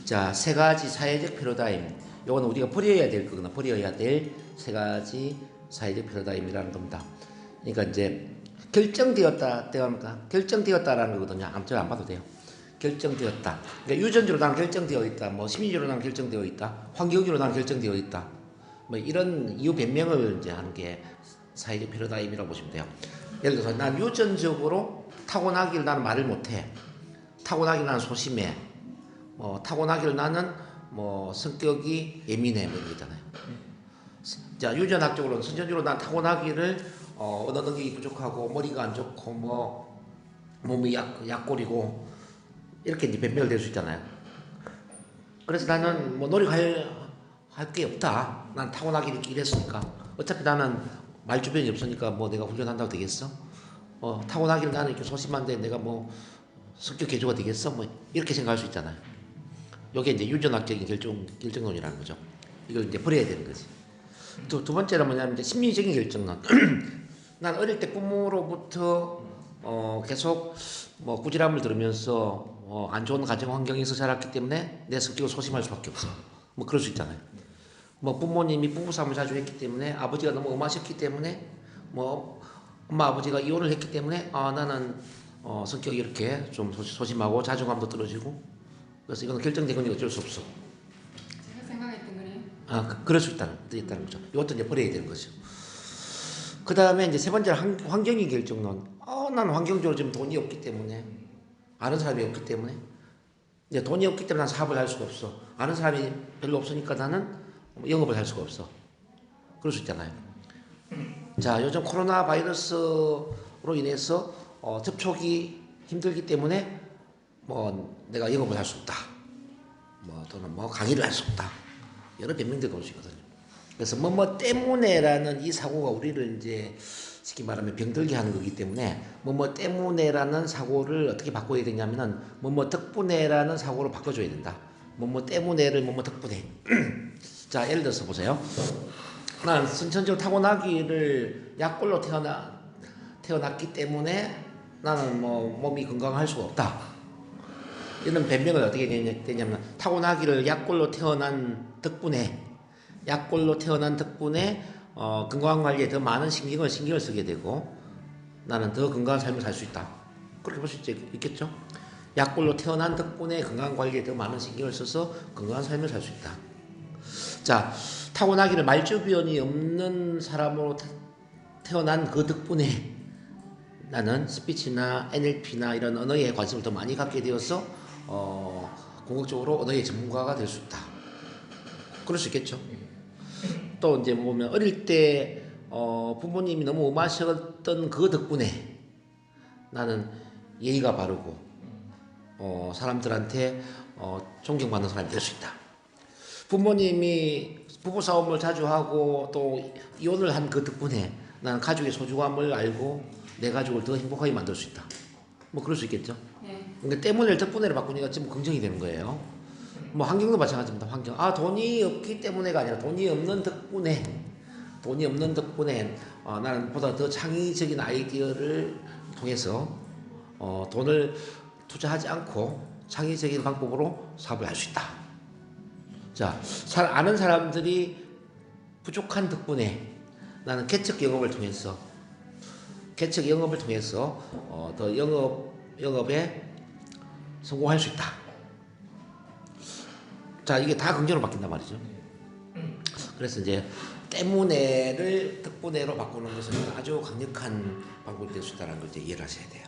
자, 세 가지 사회적 패러다임. 요건 우리가 버려야 될 거거나 버려야 될 세 가지 사회적 패러다임이라는 겁니다. 그러니까 이제 결정되었다, 결정되었다라는 거거든요. 아무튼 안 봐도 돼요. 결정되었다. 그러니까 유전적으로 나는 결정되어 있다. 뭐 심리적으로 나는 결정되어 있다. 환경적으로 나는 결정되어 있다. 뭐 이런 이유 변명을 이제 하는 게 사회적 패러다임이라고 보시면 돼요. 예를 들어서 난 유전적으로 타고나기를 나는 말을 못해. 타고나기를 나는 소심해. 타고나기를 나는 뭐 성격이 예민해 뭐 이런 거 있잖아요. 자, 유전학적으로는 선천적으로 난 타고나기를 언어 능력이 부족하고 머리가 안 좋고 뭐 몸이 약골이고 이렇게 이제 변명을 될 수 있잖아요. 그래서 나는 뭐 노력할 게 없다. 난 타고나기 이렇게 이랬으니까 어차피 나는 말 주변이 없으니까 뭐 내가 훈련한다고 되겠어? 타고나기를 나는 이렇게 소심한데 내가 뭐 성격 개조가 되겠어? 뭐 이렇게 생각할 수 있잖아요. 이게 이제 유전학적인 결정론이라는 거죠. 이걸 이제 버려야 되는 거지. 두 번째는 뭐냐면 이제 심리적인 결정론. 난 어릴 때 부모로부터 계속 뭐 꾸지람을 들으면서 안 좋은 가정 환경에서 자랐기 때문에 내 성격을 소심할 수밖에 없어. 뭐 그럴 수 있잖아요. 뭐 부모님이 부부싸움을 자주 했기 때문에 아버지가 너무 엄하셨기 때문에 뭐 엄마 아버지가 이혼을 했기 때문에 나는 성격이 이렇게 좀 소심하고 자존감도 떨어지고 그래서 이거는 결정된 건 어쩔 수 없어. 제가 생각했던 거네요. 그럴 수 있다는 거죠. 이것도 이제 버려야 되는 거죠. 그 다음에 이제 세 번째는 환경의 결정론. 나는 환경적으로 지금 돈이 없기 때문에, 아는 사람이 없기 때문에, 이제 돈이 없기 때문에 난 사업을 할 수가 없어. 아는 사람이 별로 없으니까 나는 영업을 할 수가 없어. 그럴 수 있잖아요. 자, 요즘 코로나 바이러스로 인해서 접촉이 힘들기 때문에 뭐 내가 영업을 할 수 없다. 또는 뭐 강의를 할 수 없다. 여러 변명들이 올 수 있거든요. 그래서 뭐뭐 때문에라는 이 사고가 우리를 이제 쉽게 말하면 병들게 하는 거기 때문에 뭐뭐 때문에라는 사고를 어떻게 바꿔야 되냐면은 뭐뭐 덕분에라는 사고로 바꿔줘야 된다. 뭐뭐 때문에를 뭐뭐 덕분에. 자, 예를 들어서 보세요. 난 선천적으로 타고나기를 약골로 태어났기 때문에 나는 뭐 몸이 건강할 수가 없다. 이런 변명을 어떻게 되냐면 타고나기를 약골로 태어난 덕분에 건강관리에 더 많은 신경을 쓰게 되고 나는 더 건강한 삶을 살 수 있다. 그렇게 볼 수 있겠죠? 약골로 태어난 덕분에 건강관리에 더 많은 신경을 써서 건강한 삶을 살 수 있다. 자, 타고나기를 말주변이 없는 사람으로 태어난 그 덕분에 나는 스피치나 NLP나 이런 언어에 관심을 더 많이 갖게 되어서 공격적으로 언어의 전문가가 될 수 있다. 그럴 수 있겠죠. 또 이제 보면 어릴 때 부모님이 너무 엄하셨던 그 덕분에 나는 예의가 바르고 사람들한테 존경받는 사람이 될 수 있다. 부모님이 부부싸움을 자주 하고 또 이혼을 한 그 덕분에 나는 가족의 소중함을 알고 내 가족을 더 행복하게 만들 수 있다. 뭐 그럴 수 있겠죠. 네. 그러니까 때문에 덕분에를 바꾸니까 좀 긍정이 되는 거예요. 뭐 환경도 마찬가지입니다. 환경. 돈이 없기 때문에가 아니라 돈이 없는 덕분에 나는 보다 더 창의적인 아이디어를 통해서 돈을 투자하지 않고 창의적인 방법으로 사업을 할 수 있다. 자, 아는 사람들이 부족한 덕분에 나는 개척 영업을 통해서 더 영업에 성공할 수 있다. 자, 이게 다 긍정으로 바뀐단 말이죠. 그래서 이제 때문에를 덕분에로 바꾸는 것은 아주 강력한 방법이 될 수 있다는 걸 이제 이해를 하셔야 돼요.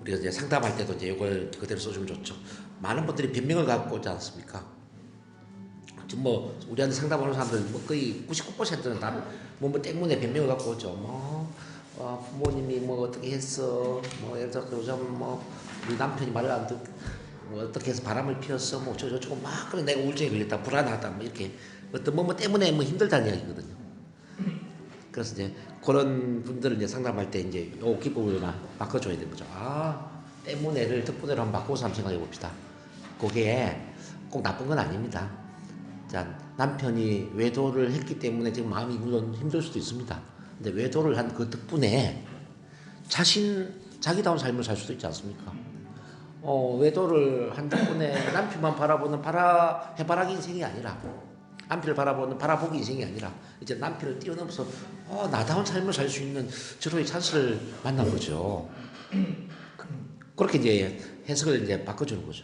우리가 이제 상담할 때도 이제 이걸 그대로 써주면 좋죠. 많은 분들이 변명을 갖고 오지 않습니까? 지금 뭐 우리한테 상담하는 사람들 뭐 거의 99%는 다 뭐 때문에 변명을 갖고 오죠. 부모님이 뭐 어떻게 했어, 뭐 예를 들어 요즘 뭐 우리 남편이 말을 안 듣고 뭐 어떻게 해서 바람을 피웠어, 뭐 저쩌고 막 그래 내가 우울증에 걸렸다, 불안하다, 뭐 이렇게 어떤 뭐 때문에 뭐 힘들다는 이야기거든요. 그래서 이제 그런 분들을 이제 상담할 때 이제 요 기법을 바꿔줘야 되는 거죠. 때문에를 덕분에로 한번 바꿔서 한번 생각해 봅시다. 그게 꼭 나쁜 건 아닙니다. 자, 남편이 외도를 했기 때문에 지금 마음이 물론 힘들 수도 있습니다. 근데 외도를 한 그 덕분에 자기다운 삶을 살 수도 있지 않습니까? 외도를 한 덕분에 남편만 바라보는 해바라기 인생이 아니라 남편을 바라보는 바라보기 인생이 아니라 이제 남편을 뛰어넘어서 나다운 삶을 살 수 있는 저로의 찬스를 만난 거죠. 그렇게 이제 해석을 이제 바꿔주는 거죠.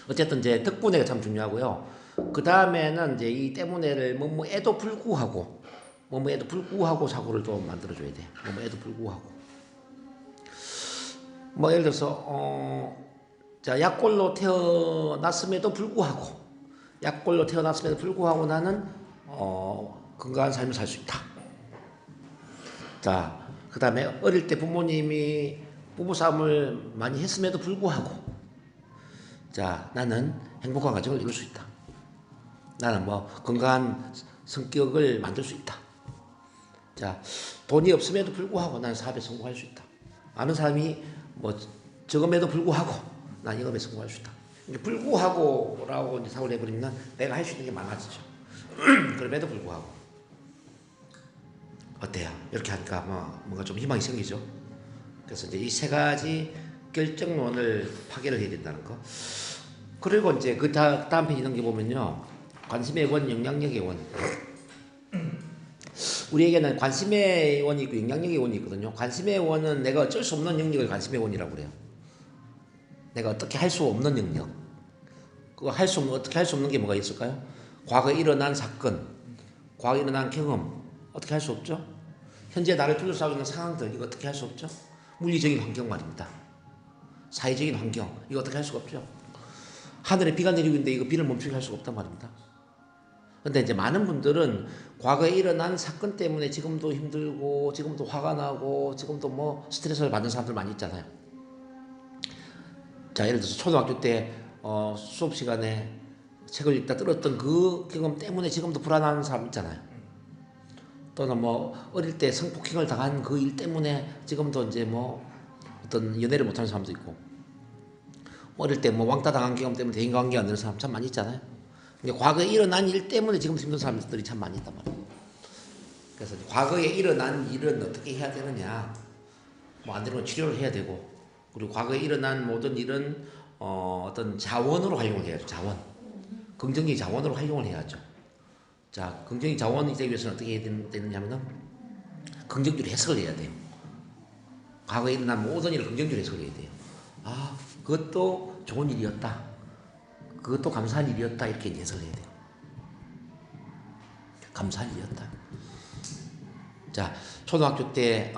어쨌든 이제 덕분에가 참 중요하고요. 그 다음에는 이제 이 때문에를 뭐뭐에도 불구하고 뭐뭐에도 불구하고 사고를 좀 만들어줘야 돼. 뭐뭐에도 불구하고. 뭐 예를 들어서 자 약골로 태어났음에도 불구하고 나는 건강한 삶을 살 수 있다. 자, 그 다음에 어릴 때 부모님이 부부싸움을 많이 했음에도 불구하고 자 나는 행복한 가정을 이룰 수 있다. 나는 뭐 건강한 성격을 만들 수 있다. 자 돈이 없음에도 불구하고 나는 사업에 성공할 수 있다. 아는 사람이 뭐 적음에도 불구하고 난 영업에 성공할 수 있다. 불구하고라고 이제 사고를 해버리면 내가 할 수 있는 게 많아지죠. 그럼에도 불구하고 어때요? 이렇게 하니까 뭔가 좀 희망이 생기죠. 그래서 이제 이 세 가지 결정론을 파괴를 해야 된다는 거. 그리고 이제 그 다음 페이지 넘겨보면요. 관심의 원, 영향력의 원. 우리에게는 관심의 원이 있고 영향력의 원이 있거든요. 관심의 원은 내가 어쩔 수 없는 영역을 관심의 원이라고 그래요. 내가 어떻게 할 수 없는 영역. 그거 어떻게 할 수 없는 게 뭐가 있을까요? 과거에 일어난 사건, 과거에 일어난 경험, 어떻게 할 수 없죠? 현재 나를 둘러싸고 있는 상황들, 이거 어떻게 할 수 없죠? 물리적인 환경 말입니다. 사회적인 환경, 이거 어떻게 할 수가 없죠? 하늘에 비가 내리고 있는데 이거 비를 멈추게 할 수가 없단 말입니다. 근데 이제 많은 분들은 과거에 일어난 사건 때문에 지금도 힘들고, 지금도 화가 나고, 지금도 뭐 스트레스를 받는 사람들 많이 있잖아요. 자, 예를 들어서 초등학교 때 수업 시간에 책을 읽다 들었던 그 경험 때문에 지금도 불안한 사람 있잖아요. 또는 뭐 어릴 때 성폭행을 당한 그 일 때문에 지금도 이제 뭐 어떤 연애를 못하는 사람도 있고, 어릴 때 뭐 왕따 당한 경험 때문에 대인관계 안 되는 사람 참 많이 있잖아요. 근데 과거에 일어난 일 때문에 지금 힘든 사람들이 참 많이 있단 말이에요. 그래서 과거에 일어난 일은 어떻게 해야 되느냐, 뭐 안 되는 건 치료를 해야 되고, 그리고 과거에 일어난 모든 일은 어떤 자원으로 활용을 해야죠. 자원, 긍정적인 자원으로 활용을 해야죠. 자, 긍정적인 자원이 되기 위해서는 어떻게 해야 되느냐면은 긍정적으로 해석을 해야 돼요. 과거에 일어난 모든 일을 긍정적으로 해석을 해야 돼요. 아, 그것도 좋은 일이었다. 그것도 감사한 일이었다. 이렇게 해석을 해야 돼요. 감사한 일이었다. 자, 초등학교 때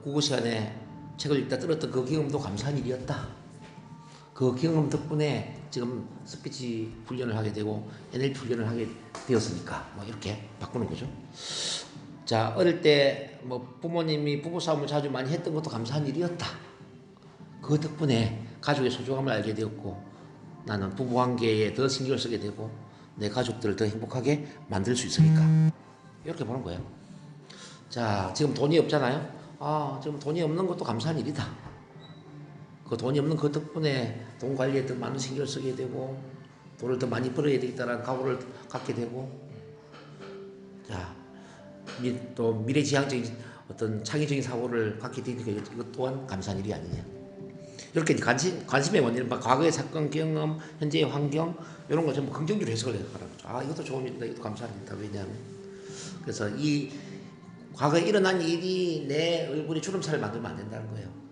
국어 시간에 책을 읽다 들었던 그 경험도 감사한 일이었다. 그 경험 덕분에 지금 스피치 훈련을 하게 되고 NLP 훈련을 하게 되었으니까 뭐 이렇게 바꾸는 거죠. 자, 어릴 때 뭐 부모님이 부부싸움을 자주 많이 했던 것도 감사한 일이었다. 그 덕분에 가족의 소중함을 알게 되었고, 나는 부부관계에 더 신경을 쓰게 되고 내 가족들을 더 행복하게 만들 수 있으니까, 이렇게 보는 거예요. 자, 지금 돈이 없잖아요. 지금 돈이 없는 것도 감사한 일이다. 그 돈이 없는 그 덕분에 돈 관리에 더 많은 신경을 쓰게 되고 돈을 더 많이 벌어야 되겠다라는 각오를 갖게 되고, 자, 또 미래지향적인 어떤 창의적인 사고를 갖게 되니까 이것 또한 감사한 일이 아니냐. 이렇게 관심의 원인은 과거의 사건, 경험, 현재의 환경, 이런 거 전부 긍정적으로 해석을 해가는 거죠. 이것도 좋은 일이다, 이것도 감사한 일이다. 왜냐하면 그래서 이 과거에 일어난 일이 내 얼굴에 주름살을 만들면 안 된다는 거예요.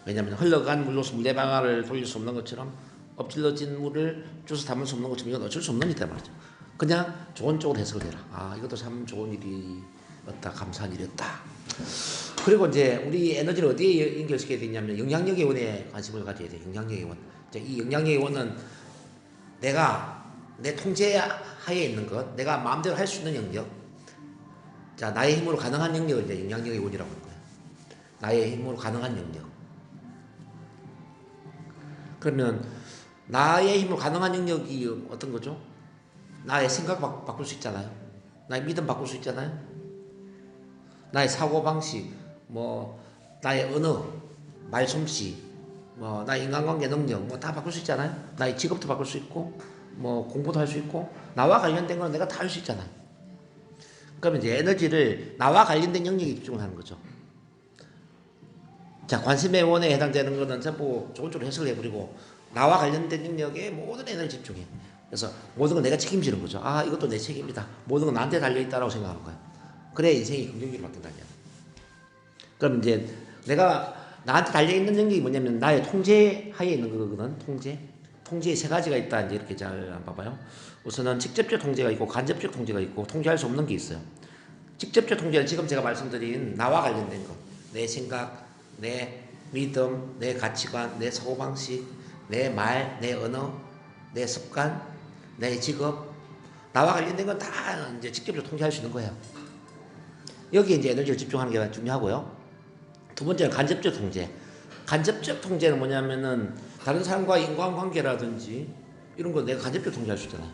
왜냐하면 흘러간 물로서 물레방아를 돌릴 수 없는 것처럼, 엎질러진 물을 주워 담을 수 없는 것처럼 이건 어쩔 수 없는 일이란 말이죠. 그냥 좋은 쪽으로 해석을 해라. 이것도 참 좋은 일이었다. 감사한 일이었다. 그리고 이제 우리 에너지를 어디에 연결시켜야 되냐면 영향력의 원에 관심을 가져야 돼요. 영향력의 원. 이 영향력의 원은 내가 내 통제 하에 있는 것, 내가 마음대로 할 수 있는 영역. 자, 나의 힘으로 가능한 영역을 이제 영향력의 원이라고 하는 거예요. 나의 힘으로 가능한 영역. 그러면 나의 힘으로 가능한 영역이 어떤 거죠? 나의 생각 바꿀 수 있잖아요. 나의 믿음 바꿀 수 있잖아요. 나의 사고방식, 나의 언어, 말솜씨, 나의 인간관계 능력, 다 바꿀 수 있잖아요. 나의 직업도 바꿀 수 있고, 공부도 할 수 있고, 나와 관련된 건 내가 다 할 수 있잖아요. 그러면 이제 에너지를 나와 관련된 영역에 집중을 하는 거죠. 자, 관심의 원에 해당되는 거는 전부 좋은 쪽으로 해석을 해버리고 나와 관련된 영역에 모든 에너지를 집중해. 그래서 모든 건 내가 책임지는 거죠. 아, 이것도 내 책임이다. 모든 건 나한테 달려있다라고 생각하는 거야. 그래 인생이 긍정적으로 바뀐다냐. 그럼 이제 내가 나한테 달려있는 영역이 뭐냐면 나의 통제 하에 있는 거거든. 통제에 세 가지가 있다. 이제 이렇게 잘 한번 봐봐요. 우선은 직접적 통제가 있고 간접적 통제가 있고 통제할 수 없는 게 있어요. 직접적 통제는 지금 제가 말씀드린 나와 관련된 거. 내 생각, 내 믿음, 내 가치관, 내 사고방식, 내 말, 내 언어, 내 습관, 내 직업, 나와 관련된 건 다 이제 직접적으로 통제할 수 있는 거예요. 여기에 이제 에너지를 집중하는 게 중요하고요. 두 번째는 간접적 통제. 간접적 통제는 뭐냐면은 다른 사람과 인간관계라든지 이런 거 내가 간접적으로 통제할 수 있잖아요.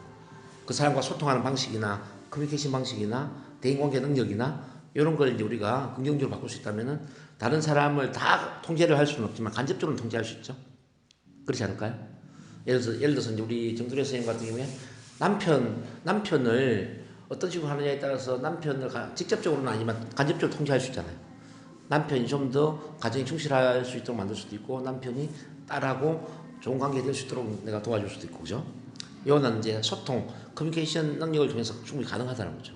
그 사람과 소통하는 방식이나 커뮤니케이션 방식이나 대인관계 능력이나 이런 걸 이제 우리가 긍정적으로 바꿀 수 있다면은 다른 사람을 다 통제를 할 수는 없지만 간접적으로 통제할 수 있죠. 그렇지 않을까요? 예를 들어서 이제 우리 정두래 선생님 같은 경우에 남편을 어떤 식으로 하느냐에 따라서 남편을 직접적으로는 아니지만 간접적으로 통제할 수 있잖아요. 남편이 좀 더 가정에 충실할 수 있도록 만들 수도 있고 남편이 딸하고 좋은 관계 될 수 있도록 내가 도와줄 수도 있고 그죠? 이거는 이제 소통, 커뮤니케이션 능력을 통해서 충분히 가능하다는 거죠.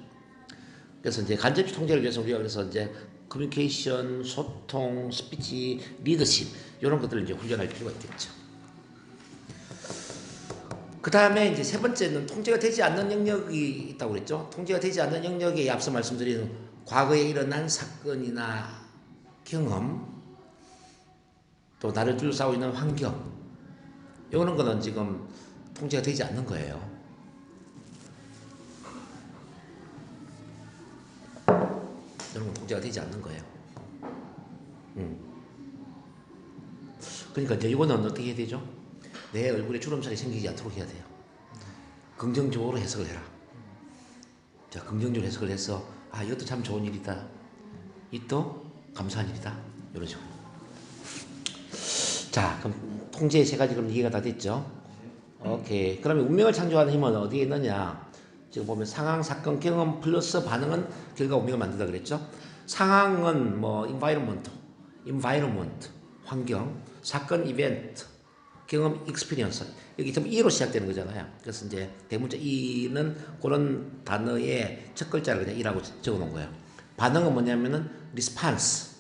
그래서 이제 간접적 통제를 위해서 우리가 그래서 이제 커뮤니케이션, 소통, 스피치, 리더십 이런 것들을 이제 훈련할 필요가 있겠죠. 그 다음에 이제 세 번째는 통제가 되지 않는 영역이 있다고 그랬죠. 통제가 되지 않는 영역에 앞서 말씀드린 과거에 일어난 사건이나 경험, 또 나를 둘러싸고 있는 환경, 이런 거는 지금 통제가 되지 않는 거예요. 이런 건 통제가 되지 않는 거예요. 그러니까 이제 이거는 어떻게 해야 되죠? 내 얼굴에 주름살이 생기지 않도록 해야 돼요. 긍정적으로 해석을 해라. 자, 긍정적으로 해석을 해서 아, 이것도 참 좋은 일이다. 이것도 감사한 일이다. 이런 식으로. 자, 그럼 통제의 세 가지 그럼 이해가 다 됐죠? 오케이. 그러면 운명을 창조하는 힘은 어디에 있느냐? 지금 보면 상황, 사건, 경험 플러스 반응은 결과 운명을 만든다 그랬죠? 상황은 뭐 environment, 환경, 사건, 이벤트, 경험, experience. 여기 좀 E로 시작되는 거잖아요. 그래서 이제 대문자 E는 그런 단어의 첫 글자를 그냥 E라고 적어 놓은 거예요. 반응은 뭐냐면은 response,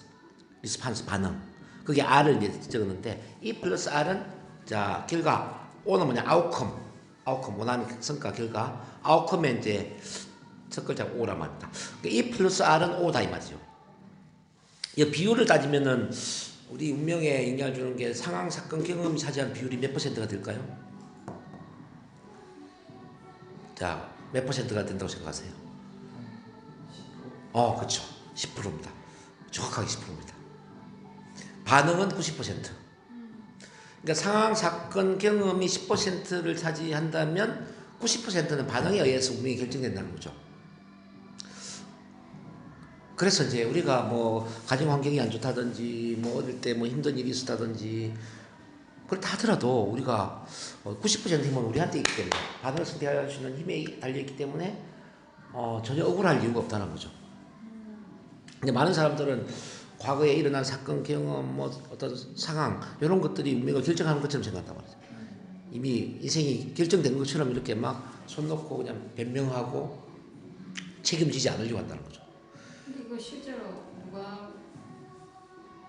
반응. 그게 R을 이제 적었는데 E 플러스 R은 자 결과, O는 뭐냐 outcome, 원하는 성과 결과, outcome에 이제 첫 글자가 O란 말입니다. 그러니까 E 플러스 R은 O다 이 말이죠. 이 비율을 따지면은 우리 운명에 영향을 주는 게 상황, 사건, 경험이 차지하는 비율이 몇 %가 될까요? 자, 몇 %가 된다고 생각하세요? 그렇죠. 10%입니다. 정확하게 10%입니다. 반응은 90%. 그러니까 상황, 사건, 경험이 10%를 차지한다면 90%는 반응에 의해서 운명이 결정된다는 거죠. 그래서 이제 우리가 뭐 가정 환경이 안 좋다든지 뭐 어릴 때 뭐 힘든 일이 있었다든지 그렇다 하더라도 우리가 90% 힘은 우리한테 있기 때문에 반응을 선택할 수 있는 힘에 달려있기 때문에 전혀 억울할 이유가 없다는 거죠. 근데 많은 사람들은 과거에 일어난 사건, 경험, 뭐 어떤 상황 이런 것들이 운명을 결정하는 것처럼 생각한단 말이죠. 이미 인생이 결정된 것처럼 이렇게 막 손 놓고 그냥 변명하고 책임지지 않으려고 한다는 거죠. 근데 이거 실제로 누가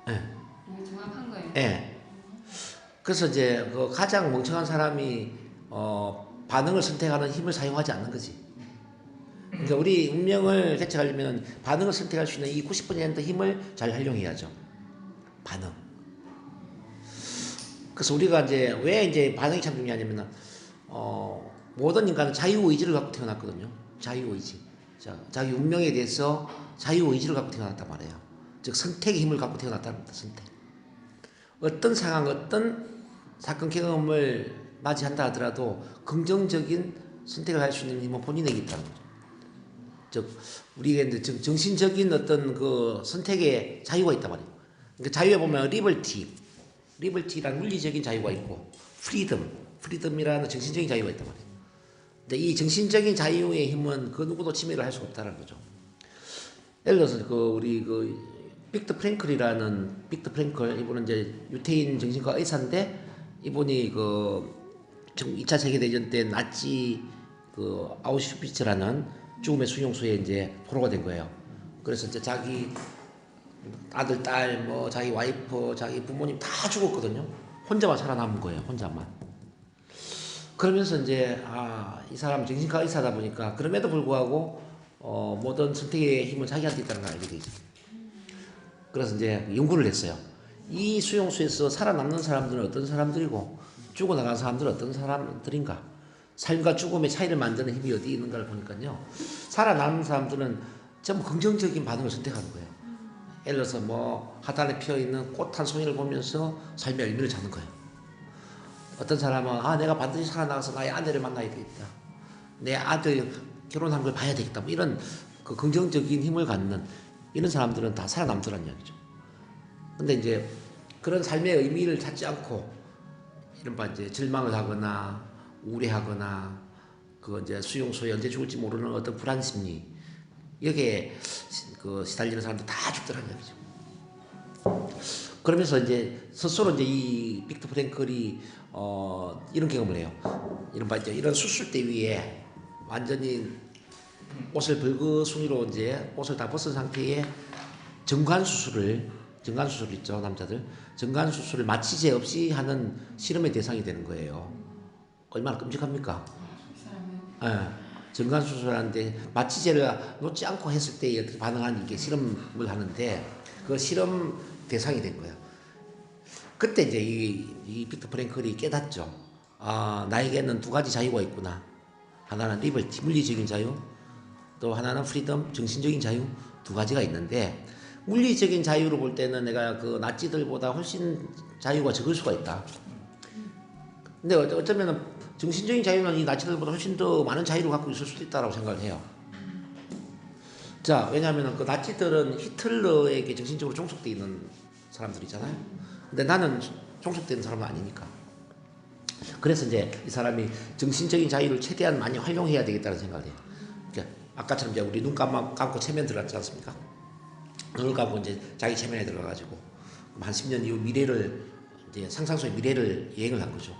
이거 정확한 거예요? 네. 그래서 이제 그 가장 멍청한 사람이 반응을 선택하는 힘을 사용하지 않는 거지. 그러니까 우리 운명을 개척하려면 반응을 선택할 수 있는 이 90% 힘을 잘 활용해야죠. 반응. 그래서 우리가 이제 왜 이제 반응이 참 중요하냐면은 모든 인간은 자유의지를 갖고 태어났거든요. 자유의지. 자, 자기 운명에 대해서 자유의지를 갖고 태어났단 말이에요. 즉 선택의 힘을 갖고 태어났다는 겁니다. 선택. 어떤 상황, 어떤 사건 경험을 맞이한다 하더라도 긍정적인 선택을 할 수 있는 힘은 본인에게 있다는 거죠. 즉 우리가 이제 정신적인 어떤 그 선택의 자유가 있단 말이에요. 그러니까 자유에 보면 리버티라는 물리적인 자유가 있고 프리덤이라는 정신적인 자유가 있단 말이에요. 근데 이 정신적인 자유의 힘은 그 누구도 침해를 할 수가 없다는 거죠. 예를 들어서 우리 빅터 프랭클 이분은 이제 유태인 정신과 의사인데 이분이 그 2차 세계대전 때 나치 그 아우슈비츠라는 죽음의 수용소에 이제 포로가 된 거예요. 그래서 이제 자기 아들, 딸, 뭐 자기 와이프, 자기 부모님 다 죽었거든요. 혼자만 살아남은 거예요. 혼자만. 그러면서 이제 이 사람 정신과 의사다 보니까 그럼에도 불구하고 모든 선택의 힘은 자기한테 있다는 걸 알게 되죠. 그래서 이제 연구를 했어요. 이 수용소에서 살아남는 사람들은 어떤 사람들이고 죽어나간 사람들은 어떤 사람들인가. 삶과 죽음의 차이를 만드는 힘이 어디 있는가를 보니까요. 살아남는 사람들은 전부 긍정적인 반응을 선택하는 거예요. 예를 들어서 뭐 하단에 피어있는 꽃 한 송이를 보면서 삶의 의미를 찾는 거예요. 어떤 사람은 내가 반드시 살아나가서 나의 아내를 만나야 되겠다. 내 아들 결혼한 걸 봐야 되겠다. 뭐 이런 그 긍정적인 힘을 갖는 이런 사람들은 다 살아남더란 이야기죠. 근데 이제 그런 삶의 의미를 찾지 않고 이른바 이제 절망을 하거나 우울해하거나 그 이제 수용소에 언제 죽을지 모르는 어떤 불안 심리 여기에 그 시달리는 사람들 다 죽더란 이야기죠. 그러면서 이제 스스로 이제 이 빅터 프랭클이 이런 경험을 해요. 이른바 이제 이런 수술대 위에 완전히 옷을 벌거숭이로 이제 옷을 다 벗은 상태에 정관 수술 있죠, 남자들. 정관 수술을 마취제 없이 하는 실험의 대상이 되는 거예요. 얼마나 끔찍합니까? 정관 수술하는데 마취제를 놓지 않고 했을 때 어떻게 반응하는 게 실험을 하는데 그 실험 대상이 된 거예요. 그때 이제 이 빅터 프랭클이 깨닫죠. 나에게는 두 가지 자유가 있구나. 하나는 리버티, 물리적인 자유, 또 하나는 프리덤, 정신적인 자유 두 가지가 있는데 물리적인 자유로 볼 때는 내가 그 나치들보다 훨씬 자유가 적을 수가 있다. 근데 어쩌면 정신적인 자유는 이 나치들보다 훨씬 더 많은 자유를 갖고 있을 수도 있다고 생각을 해요. 자, 왜냐하면 그 나치들은 히틀러에게 정신적으로 종속되어 있는 사람들이잖아요. 근데 나는 종속되는 사람은 아니니까. 그래서 이제 이 사람이 정신적인 자유를 최대한 많이 활용해야 되겠다는 생각을 해요. 그러니까 아까처럼 이제 우리 눈 감고 체면 들어갔지 않습니까? 눈을 감고 이제 자기 체면에 들어가가지고 한 10년 이후 미래를 이제 상상 속의 미래를 여행을 한 거죠.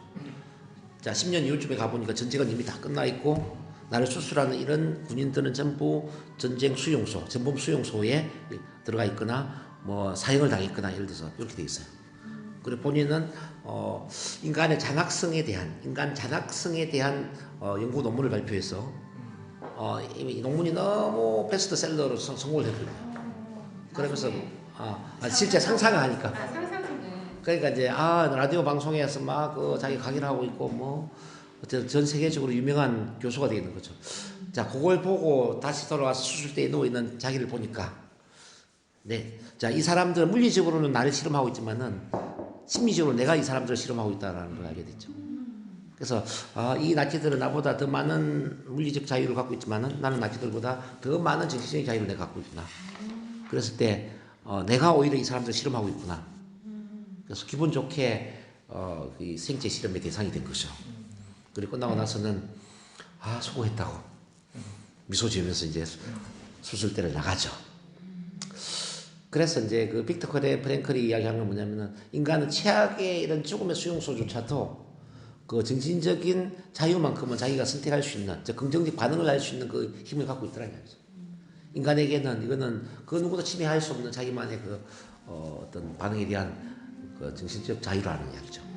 자, 10년 이후쯤에 가보니까 전쟁은 이미 다 끝나 있고 나를 수술하는 이런 군인들은 전부 전쟁 수용소, 전범 수용소에 들어가 있거나 뭐 사형을 당했거나 예를 들어서 이렇게 돼 있어요. 그리고 본인은 인간 잔악성에 대한 연구 논문을 발표해서 이 논문이 너무 베스트셀러로 성공을 했거든요. 그러면서 실제 상상을 하니까. 상상이네. 그러니까 이제 라디오 방송에서 막 자기 강의를 하고 있고 뭐 전 세계적으로 유명한 교수가 되는 거죠. 자, 그걸 보고 다시 돌아와서 수술대에 누워 있는 자기를 보니까 자, 이 사람들은 물리적으로는 나를 실험하고 있지만은 심리적으로 내가 이 사람들을 실험하고 있다는 걸 알게 됐죠. 그래서 이 나치들은 나보다 더 많은 물리적 자유를 갖고 있지만은 나는 나치들보다 더 많은 정신적인 자유를 내가 갖고 있구나. 그랬을 때 내가 오히려 이 사람들을 실험하고 있구나. 그래서 기분 좋게 이 생체 실험의 대상이 된 거죠. 그리고 끝나고 나서는 수고했다고 미소 지으면서 이제 수술대를 나가죠. 그래서 이제 그 빅터 프랭클이 이야기한 건 뭐냐면은 인간은 최악의 이런 죽음의 수용소조차도 그 정신적인 자유만큼은 자기가 선택할 수 있는, 긍정적 반응을 할 수 있는 그 힘을 갖고 있더라는 거죠. 인간에게는 이거는 그 누구도 침해할 수 없는 자기만의 그 어떤 반응에 대한 그 정신적 자유라는 이야기죠.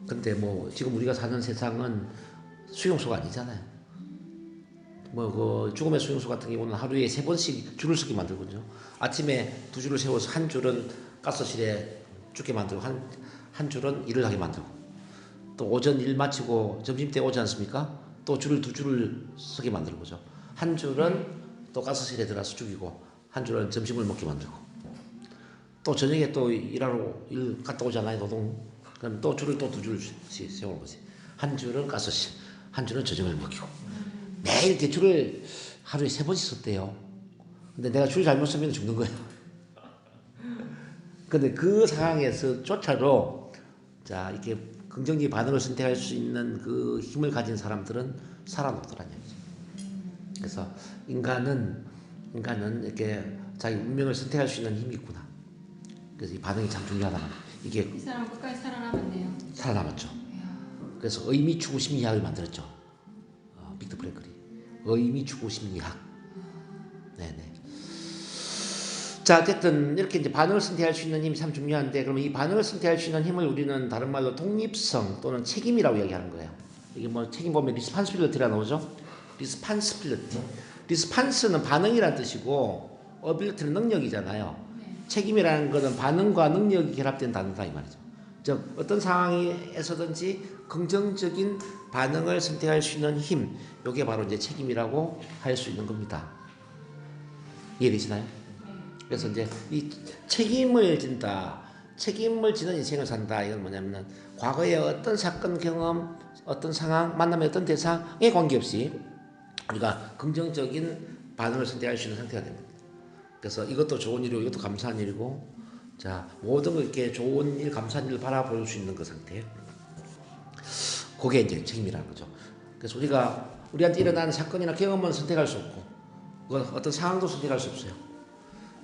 근데 뭐 지금 우리가 사는 세상은 수용소가 아니잖아요. 뭐 그 죽음의 수용소 같은 경우는 하루에 3번씩 줄을 서게 만들거든요. 아침에 2줄을 세워서 한 줄은 가스실에 죽게 만들고 한 줄은 일을 하게 만들고 또 오전 일 마치고 점심때 오지 않습니까? 또 줄을 2줄을 서게 만드는 거죠. 한 줄은 또 가스실에 들어가서 죽이고 한 줄은 점심을 먹게 만들고 또 저녁에 또 일하러 일 갔다 오잖아요. 노동. 그럼 또 줄을 또 2줄씩 세우는 거지. 한 줄은 가스실, 한 줄은 저녁을 먹이고 매일 이렇게 줄을 하루에 3번씩 섰대요. 근데 내가 줄 잘못 서면 죽는 거예요. 근데 그 상황에서조차도 자 이렇게 긍정적인 반응을 선택할 수 있는 그 힘을 가진 사람들은 살아남더라는 얘기죠. 그래서 인간은 이렇게 자기 운명을 선택할 수 있는 힘이 있구나. 그래서 이 반응이 참 중요하다. 이게 이 사람 끝까지 살아남았네요. 살아남았죠. 이야. 그래서 의미 추구 심리학을 만들었죠. 빅터 프랭클이 의미 추구 심리학. 네네. 자, 어쨌든 이렇게 이제 반응을 선택할 수 있는 힘이 참 중요한데, 그러면 이 반응을 선택할 수 있는 힘을 우리는 다른 말로 독립성 또는 책임이라고 이야기하는 거예요. 이게 뭐 책임 보면 리스판스빌리티라 나오죠. 리스판스빌리티. 리스판스는 반응이란 뜻이고, 어빌리티는 능력이잖아요. 네. 책임이라는 것은 반응과 능력이 결합된 단어다 이 말이죠. 즉 어떤 상황에서든지 긍정적인 반응을 선택할 수 있는 힘, 이게 바로 이제 책임이라고 할 수 있는 겁니다. 이해되시나요? 네. 그래서 이제 이 책임을 진다, 책임을 지는 인생을 산다. 이건 뭐냐면은 과거의 어떤 사건 경험, 어떤 상황, 만남의 어떤 대상에 관계없이 우리가 긍정적인 반응을 선택할 수 있는 상태가 됩니다. 그래서 이것도 좋은 일이고 이것도 감사한 일이고, 자 모든 걸 이렇게 좋은 일, 감사한 일을 바라볼 수 있는 그 상태. 그게 이제 책임이라는 거죠. 그래서 우리한테 일어나는 사건이나 경험은 선택할 수 없고, 어떤 상황도 선택할 수 없어요.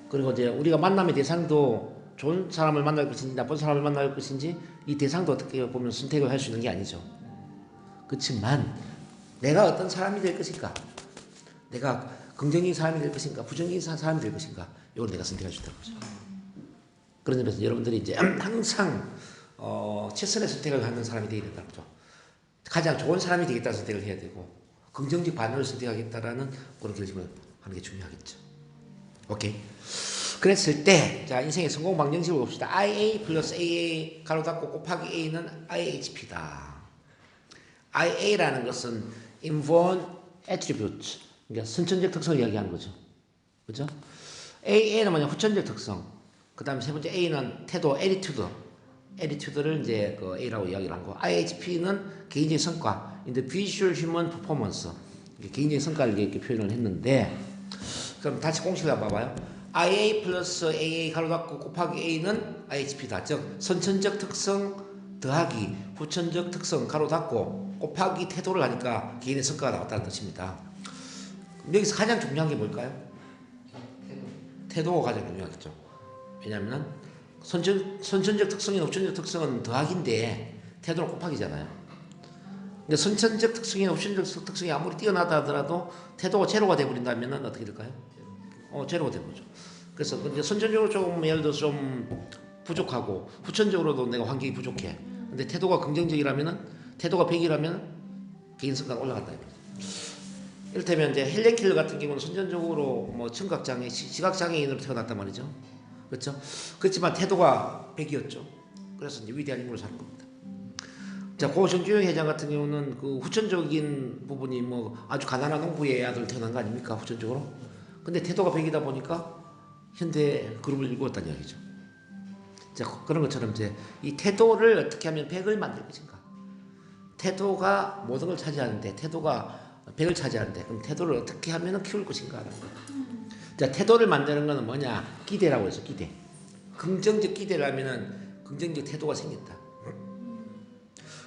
그리고 이제 우리가 만남의 대상도 좋은 사람을 만날 것인지 나쁜 사람을 만날 것인지 이 대상도 어떻게 보면 선택을 할 수 있는 게 아니죠. 그렇지만 내가 어떤 사람이 될 것인가, 내가 긍정적인 사람이 될 것인가, 부정적인 사람이 될 것인가, 이걸 내가 선택할 수 있다는 거죠. 그런 점에서 여러분들이 이제 항상 최선의 선택을 하는 사람이 되어야 된다는 거죠. 가장 좋은 사람이 되겠다는 선택을 해야 되고, 긍정적 반응을 선택하겠다라는 그런 결심을 하는 게 중요하겠죠. 오케이. 그랬을 때, 자, 인생의 성공 방정식을 봅시다. IA 플러스 AA 가로 닫고 곱하기 A는 IHP다. IA라는 것은 inborn attribute, 그러니까 선천적 특성을 이야기하는 거죠. 그죠? AA는 뭐냐, 후천적 특성. 그 다음에 세 번째 A는 태도, attitude를 이제 그 A라고 이야기를 한 거. IHP는 개인적인 성과, individual human performance, 개인적인 성과를 이렇게 표현을 했는데, 그럼 다시 공식을 한번 봐봐요. IA 플러스 AA 가로 닫고 곱하기 A는 IHP다. 즉 선천적 특성 더하기 후천적 특성 가로 닫고 곱하기 태도를 하니까 개인의 성과가 나왔다는 뜻입니다. 여기서 가장 중요한 게 뭘까요? 태도가 가장 중요하겠죠. 왜냐하면 선천적 특성이나 후천적 특성은 더하기인데 태도는 곱하기잖아요. 근데 선천적 특성이나 후천적 특성이 아무리 뛰어나다 하더라도 태도가 제로가 돼버린다면 어떻게 될까요? 제로가 되는 거죠. 그래서 근데 선천적으로 조금 예를 들어서 좀 부족하고 후천적으로도 내가 환경이 부족해. 근데 태도가 긍정적이라면은, 태도가 100이라면 개인 성과가 올라간다. 이를테면 이제 헬렌 켈러 같은 경우는 선천적으로 뭐 청각장애, 시각장애인으로 태어났단 말이죠. 그렇죠? 그렇지만 태도가 100이었죠. 그래서 이제 위대한 인물로 사는 겁니다. 자, 고 정주영 회장 같은 경우는 그 후천적인 부분이 뭐 아주 가난한 농부의 아들 태어난 거 아닙니까? 후천적으로. 근데 태도가 100이다 보니까 현대 그룹을 일구었다는 이야기죠. 자, 그런 것처럼 이제 이 태도를 어떻게 하면 100을 만들 것인가. 태도가 모든 걸 차지하는데, 태도가 100을 차지하는데, 그럼 태도를 어떻게 하면 키울 것인가라는 거. 자, 태도를 만드는 거는 뭐냐? 기대라고 해서 기대. 긍정적 기대를 하면은 긍정적 태도가 생긴다.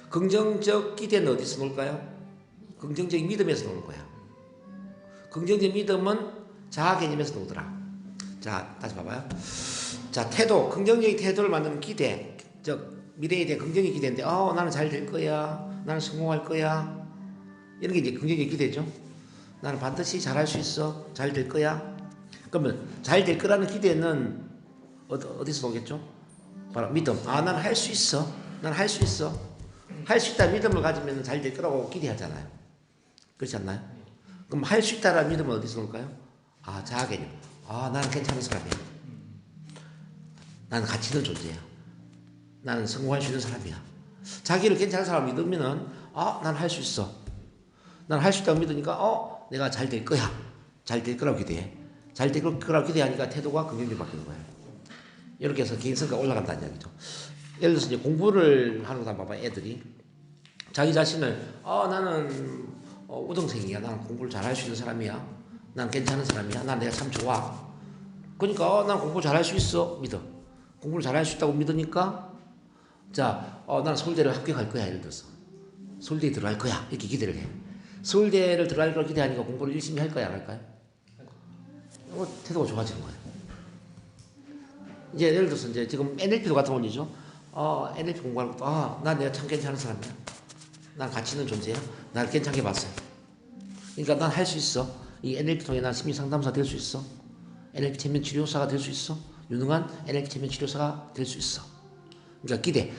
긍정적 기대는 어디서 놀까요? 긍정적 믿음에서 노는 거야. 긍정적 믿음은 자아 개념에서 노더라. 자, 다시 봐봐요. 자, 태도, 긍정적인 태도를 만드는 기대, 즉 미래에 대한 긍정의 기대인데, 나는 잘 될 거야, 나는 성공할 거야, 이런 게 이제 긍정의 기대죠. 나는 반드시 잘할 수 있어, 잘 될 거야. 그러면 잘 될 거라는 기대는 어디서 오겠죠? 바로 믿음. 나는 할 수 있어, 나는 할 수 있어, 할 수 있다 믿음을 가지면 잘 될 거라고 기대하잖아요. 그렇지 않나요? 그럼 할 수 있다라는 믿음은 어디서 올까요? 자아 개념. 나는 괜찮은 사람이야. 나는 가치 있는 존재야. 나는 성공할 수 있는 사람이야. 자기를 괜찮은 사람 믿으면은, 나는 할 수 있어. 나는 할 수 있다고 믿으니까, 내가 잘 될 거야. 잘 될 거라고 기대해. 잘 될 거라고 기대하니까 태도가 긍정적으로 바뀌는 거예요. 이렇게 해서 개인 성과가 올라간다는 이야기죠. 예를 들어서 이제 공부를 하는 거 봐봐, 애들이. 자기 자신을, 나는 우등생이야. 나는 공부를 잘할 수 있는 사람이야. 난 괜찮은 사람이야. 난 내가 참 좋아. 그러니까 난 공부 잘할 수 있어. 믿어. 공부를 잘할 수 있다고 믿으니까, 자, 나는 서울대를 합격할 거야. 예를 들어서 서울대에 들어갈 거야. 이렇게 기대를 해. 서울대를 들어갈 걸 기대하니까 공부를 열심히 할 거야, 안 할까요? 태도가 좋아지는 거예요. 이제 예를 들어서 이제 지금 NLP도 같은 원리죠. NLP 공부하는 것도 내가 참 괜찮은 사람이야. 난 가치 있는 존재야. 날 괜찮게 봤어요. 그러니까 난 할 수 있어. 이 NLP 통해 난 심리 상담사 될 수 있어. NLP 체면 치료사가 될 수 있어. 유능한 NLP 체면 치료사가 될 수 있어. 그러니까 기대.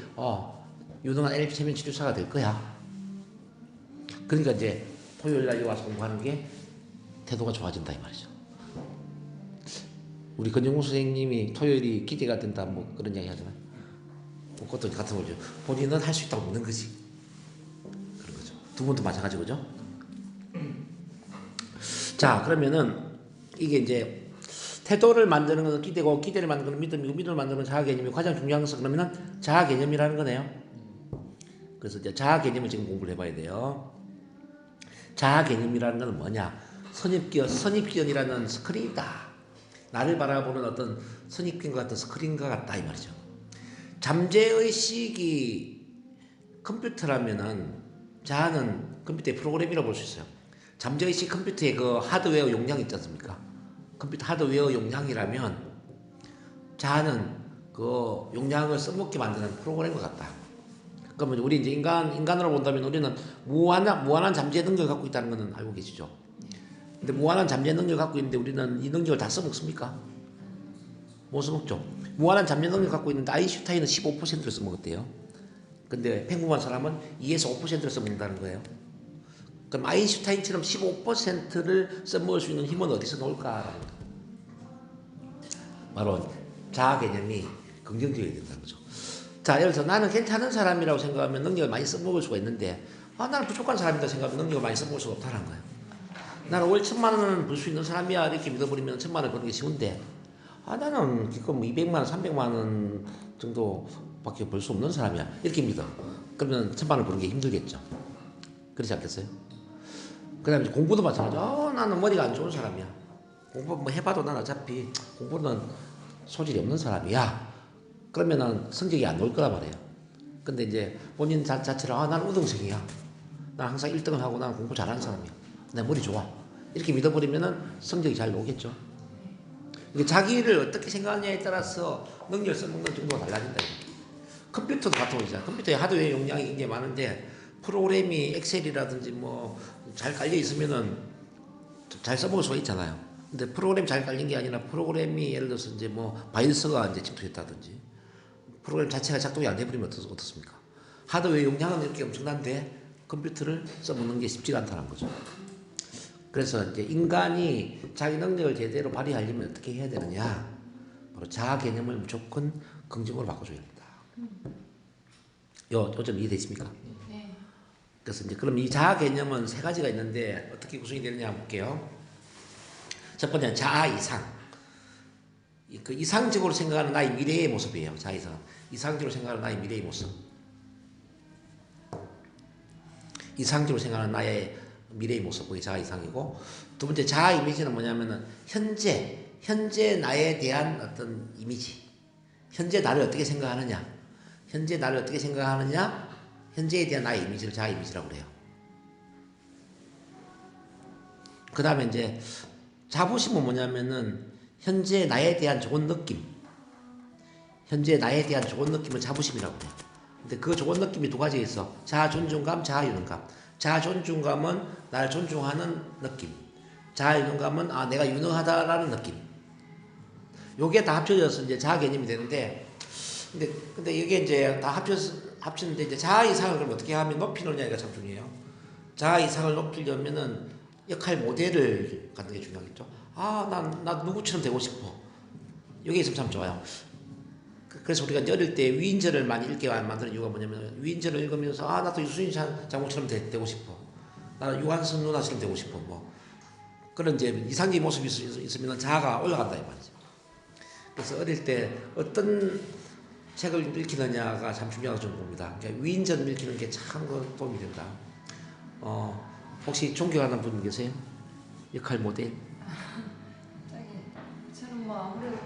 유능한 NLP 체면 치료사가 될 거야. 그러니까 이제 토요일 날 여기 와서 공부하는 게 태도가 좋아진다 이 말이죠. 우리 권영무 선생님이 토요일이 기대가 된다 뭐 그런 이야기 하잖아요. 그것도 같은 거죠. 본인은 할 수 있다고 믿는 거지. 그런 거죠. 두 분도 마찬가지고 그죠? 자, 그러면은 이게 이제 태도를 만드는 것은 기대고 기대를 만드는 것은 믿음이고 믿음을 만드는 자아 개념이 가장 중요한 것은 그러면은 자아 개념이라는 거네요. 그래서 이제 자아 개념을 지금 공부를 해봐야 돼요. 자아 개념이라는 것은 뭐냐? 선입견이라는 스크린이다. 나를 바라보는 어떤 선입견과 같은 스크린과 같다 이 말이죠. 잠재의식이 컴퓨터라면은 자아는 컴퓨터의 프로그램이라고 볼 수 있어요. 잠재의식 컴퓨터의 그 하드웨어 용량이 있지 않습니까? 컴퓨터 하드웨어 용량이라면 자아는 그 용량을 써먹게 만드는 프로그램과 같다. 그러면 우리 이제 인간으로 본다면 우리는 무한한 잠재 능력을 갖고 있다는 것은 알고 계시죠? 근데 무한한 잠재 능력을 갖고 있는데 우리는 이 능력을 다 써먹습니까? 못 써먹죠. 무한한 잠재 능력을 갖고 있는데 아인슈타인은 15%를 써먹었대요. 근데 평범한 사람은 2에서 5%를 써먹는다는 거예요. 그럼 아인슈타인처럼 15%를 써먹을 수 있는 힘은 어디서 나올까라는 거. 바로 자아 개념이 긍정적이어야 된다는 거죠. 자, 예를 들어서 나는 괜찮은 사람이라고 생각하면 능력을 많이 써먹을 수가 있는데 나는 부족한 사람이다 생각하면 능력을 많이 써먹을 수가 없다는 거예요. 나는 월 1,000만 원을 벌 수 있는 사람이야 이렇게 믿어버리면 1,000만 원을 버는 게 쉬운데 나는 지금 200만 원, 300만 원 정도밖에 벌 수 없는 사람이야 이렇게 믿어. 그러면 1,000만 원을 버는 게 힘들겠죠. 그렇지 않겠어요? 그 다음에 공부도 마찬가지죠. 나는 머리가 안 좋은 사람이야. 공부 뭐 해봐도 난 어차피 공부는 소질이 없는 사람이야. 그러면은 성적이 안 나올 거란 말이에요. 근데 이제 본인 자체를 나는 우등생이야. 난 항상 1등을 하고 나는 공부 잘하는 사람이야. 내 머리 좋아. 이렇게 믿어버리면은 성적이 잘 나오겠죠. 이게 자기를 어떻게 생각하느냐에 따라서 능력을 써먹는 정도가 달라진다. 컴퓨터도 같은 거잖아. 컴퓨터의 하드웨어 용량이 굉장히 많은데 프로그램이 엑셀이라든지 뭐 잘 깔려 있으면은 잘 써먹을 수가 있잖아요. 근데 프로그램 잘 깔린 게 아니라 프로그램이 예를 들어서 이제 뭐 바이러스가 이제 침투했다든지 프로그램 자체가 작동이 안 돼버리면 어떻습니까? 하드웨어 용량은 이렇게 엄청난데 컴퓨터를 써먹는 게 쉽지가 않다는 거죠. 그래서 이제 인간이 자기 능력을 제대로 발휘하려면 어떻게 해야 되느냐? 바로 자아 개념을 무조건 긍정으로 바꿔줘야 합니다. 요점 이해되십니까? 네. 그래서 이제 그럼 이 자아 개념은 세 가지가 있는데 어떻게 구성이 되느냐 한번 볼게요. 첫 번째는 자아 이상. 그 이상적으로 생각하는 나의 미래의 모습이에요. 자아 이상. 이상적으로 생각하는 나의 미래의 모습. 이상적으로 생각하는 나의 미래의 모습, 그게 자아 이상이고, 두 번째 자아 이미지는 뭐냐면은 현재 나에 대한 어떤 이미지. 현재 나를 어떻게 생각하느냐. 현재 나를 어떻게 생각하느냐. 현재에 대한 나의 이미지를 자아 이미지라고 그래요. 그 다음에 이제 자부심은 뭐냐면은 현재 나에 대한 좋은 느낌. 현재 나에 대한 좋은 느낌을 자부심이라고 해요. 근데 그 좋은 느낌이 두 가지 있어. 자아 존중감, 자아 유능감. 자아 존중감은 나를 존중하는 느낌. 자아 유능감은 내가 유능하다라는 느낌. 요게 다 합쳐져서 이제 자아 개념이 되는데, 근데 이게 이제 다 합치는데 이제 자아 이상을 그럼 어떻게 하면 높이느냐가 참 중요해요. 자아 이상을 높이려면은 역할 모델을 갖는 게 중요하겠죠. 나 누구처럼 되고 싶어. 이게 있으면 참 좋아요. 그래서 우리가 어릴 때 위인전을 많이 읽게 만드는 이유가 뭐냐면 위인전을 읽으면서 나도 유수인 장군처럼 되고 싶어. 나는 유한선 누나처럼 되고 싶어. 뭐 그런 이제 이상적인 모습이 있으면 자아가 올라간다 이 말이죠. 그래서 어릴 때 어떤 책을 읽히느냐가 참 중요하다고 저는 봅니다. 그러니까 위인전 읽히는 게 참 도움이 된다. 혹시 존경하는 분 계세요? 역할 모델? 저는 뭐 아무래도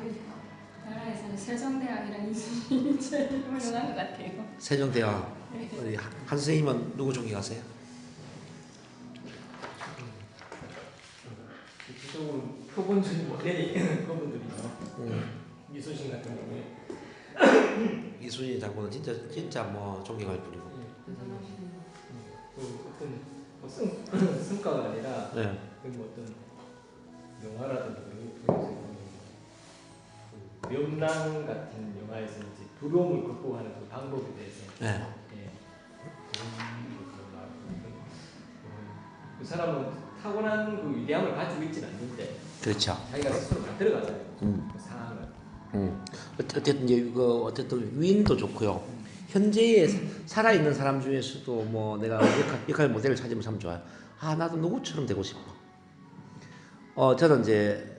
나라에서는 세종대왕이라는 이름이 제일 유명한 것 같아요. 세종대왕. 네. 우리 한 선생님은 누구 존경하세요? 기본적으로 표본적인 모델이 그분들이죠. 이순신 같은 경우에 이순신 장군은 진짜 뭐 존경할 뿐이고. 그 어떤 뭐 성과가 아니라 네. 뭐 어떤 영화라든지 그 명랑 같은 영화에서 이제 두려움을 극복하는 그 방법에 대해서 네. 예. 그 사람은 타고난 그 위대함을 가지고 있지는 않는데 그렇죠. 자기가 스스로 만들어가잖아요. 그 상황을. 어쨌든 이제 이거 어쨌든 위인도 좋고요. 현재에 살아 있는 사람 중에서도 뭐 내가 역할 모델을 찾으면 참 좋아요. 아 나도 누구처럼 되고 싶어. 저는 이제